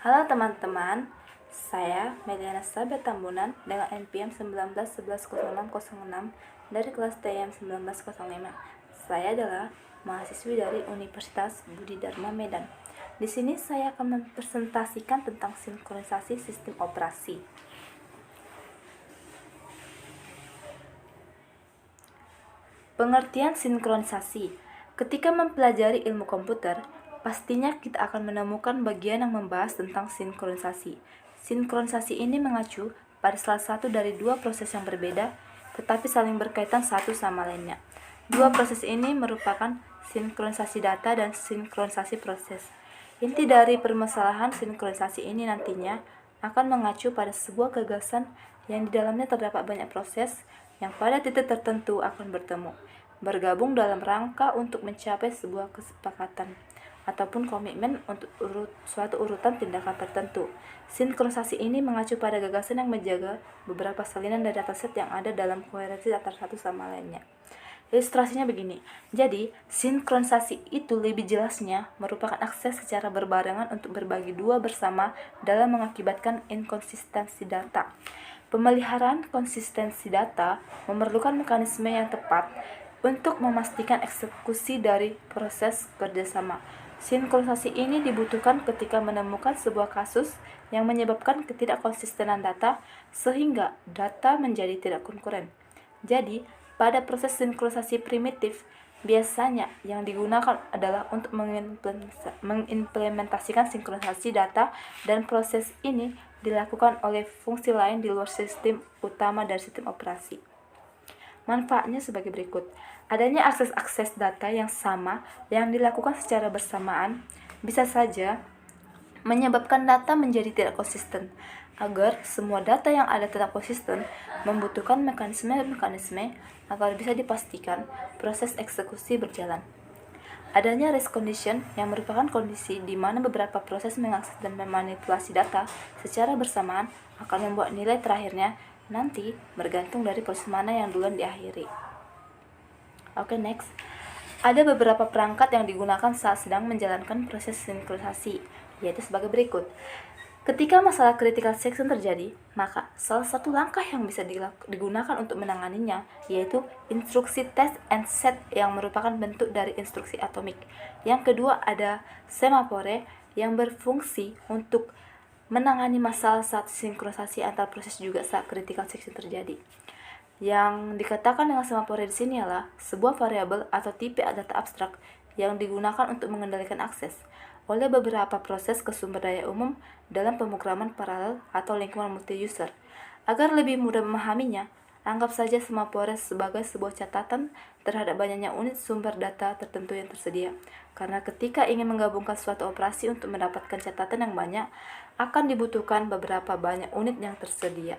Halo teman-teman, saya Meliana Sabet Tambunan dengan NPM 19110606 dari kelas TM 1905. Saya adalah mahasiswi dari Universitas Budi Dharma Medan. Di sini saya akan mempresentasikan tentang sinkronisasi sistem operasi. Pengertian sinkronisasi. Ketika mempelajari ilmu komputer, pastinya kita akan menemukan bagian yang membahas tentang sinkronisasi. Sinkronisasi ini mengacu pada salah satu dari dua proses yang berbeda, tetapi saling berkaitan satu sama lainnya. Dua proses ini merupakan sinkronisasi data dan sinkronisasi proses. Inti dari permasalahan sinkronisasi ini nantinya akan mengacu pada sebuah gagasan yang di dalamnya terdapat banyak proses yang pada titik tertentu akan bergabung dalam rangka untuk mencapai sebuah kesepakatan ataupun komitmen untuk suatu urutan tindakan tertentu. Sinkronisasi ini mengacu pada gagasan yang menjaga beberapa salinan dari dataset yang ada dalam koherensi antara satu sama lainnya. Ilustrasinya begini. Jadi, sinkronisasi itu lebih jelasnya merupakan akses secara berbarengan untuk berbagi dua bersama dalam mengakibatkan inkonsistensi data. Pemeliharaan konsistensi data memerlukan mekanisme yang tepat untuk memastikan eksekusi dari proses kerjasama. Sinkronisasi ini dibutuhkan ketika menemukan sebuah kasus yang menyebabkan ketidakkonsistenan data sehingga data menjadi tidak konkuren. Jadi, pada proses sinkronisasi primitif, biasanya yang digunakan adalah untuk mengimplementasikan sinkronisasi data dan proses ini dilakukan oleh fungsi lain di luar sistem utama dari sistem operasi. Manfaatnya sebagai berikut. Adanya akses data yang sama yang dilakukan secara bersamaan bisa saja menyebabkan data menjadi tidak konsisten. Agar semua data yang ada tetap konsisten, membutuhkan mekanisme-mekanisme agar bisa dipastikan proses eksekusi berjalan. Adanya race condition yang merupakan kondisi di mana beberapa proses mengakses dan memanipulasi data secara bersamaan akan membuat nilai terakhirnya nanti bergantung dari proses mana yang duluan diakhiri. Oke, next. Ada beberapa perangkat yang digunakan saat sedang menjalankan proses sinkronisasi, yaitu sebagai berikut. Ketika masalah critical section terjadi, maka salah satu langkah yang bisa digunakan untuk menanganinya yaitu instruksi test and set yang merupakan bentuk dari instruksi atomik. Yang kedua ada semaphore yang berfungsi untuk menangani masalah saat sinkronisasi antar proses juga saat critical section terjadi. Yang dikatakan dengan semaphore di sini adalah sebuah variabel atau tipe data abstrak yang digunakan untuk mengendalikan akses oleh beberapa proses ke sumber daya umum dalam pemrograman paralel atau lingkungan multi-user. Agar lebih mudah memahaminya, anggap saja semaphore sebagai sebuah catatan terhadap banyaknya unit sumber data tertentu yang tersedia. Karena ketika ingin menggabungkan suatu operasi untuk mendapatkan catatan yang banyak, akan dibutuhkan beberapa banyak unit yang tersedia.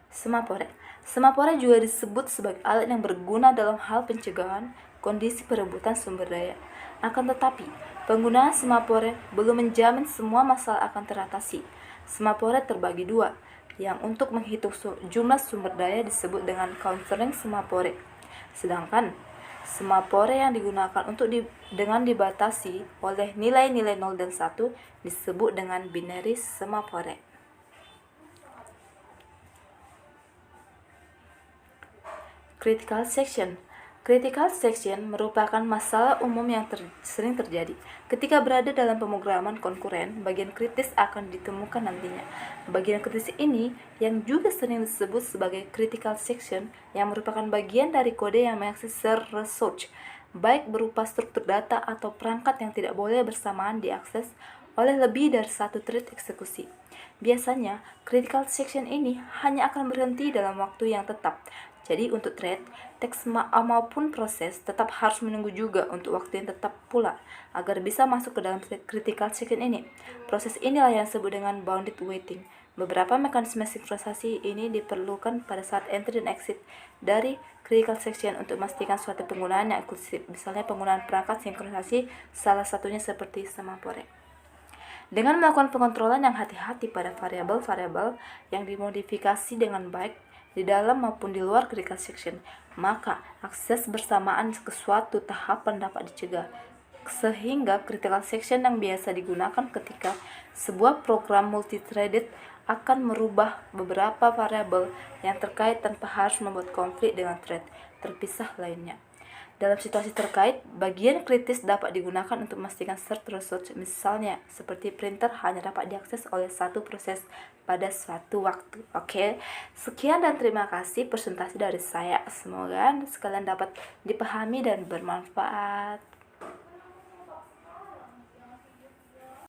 Semaphore juga disebut sebagai alat yang berguna dalam hal pencegahan kondisi perebutan sumber daya. Akan tetapi, penggunaan semaphore belum menjamin semua masalah akan teratasi. Semaphore terbagi dua, yang untuk menghitung jumlah sumber daya disebut dengan countering semaphore. Sedangkan semaphore yang digunakan untuk dengan dibatasi oleh nilai-nilai 0 dan 1 disebut dengan binary semaphore. Critical section merupakan masalah umum yang sering terjadi. Ketika berada dalam pemrograman konkuren, bagian kritis akan ditemukan nantinya. Bagian kritis ini yang juga sering disebut sebagai critical section yang merupakan bagian dari kode yang mengakses resource, baik berupa struktur data atau perangkat yang tidak boleh bersamaan diakses oleh lebih dari satu thread eksekusi. Biasanya, critical section ini hanya akan berhenti dalam waktu yang tetap. Jadi untuk thread, teks maupun proses tetap harus menunggu juga untuk waktu yang tetap pula agar bisa masuk ke dalam critical section ini. Proses inilah yang disebut dengan bounded waiting. Beberapa mekanisme sinkronisasi ini diperlukan pada saat entry dan exit dari critical section untuk memastikan suatu penggunaan yang inklusif, misalnya penggunaan perangkat sinkronisasi, salah satunya seperti semaphore. Dengan melakukan pengontrolan yang hati-hati pada variabel-variabel yang dimodifikasi dengan baik di dalam maupun di luar critical section, maka akses bersamaan ke suatu tahapan dapat dicegah. sehingga critical section yang biasa digunakan ketika sebuah program multithreaded akan merubah beberapa variabel yang terkait tanpa harus membuat konflik dengan thread terpisah lainnya. Dalam situasi terkait, bagian kritis dapat digunakan untuk memastikan search result, misalnya seperti printer hanya dapat diakses oleh satu proses pada suatu waktu. Oke, sekian dan terima kasih presentasi dari saya. Semoga sekalian dapat dipahami dan bermanfaat.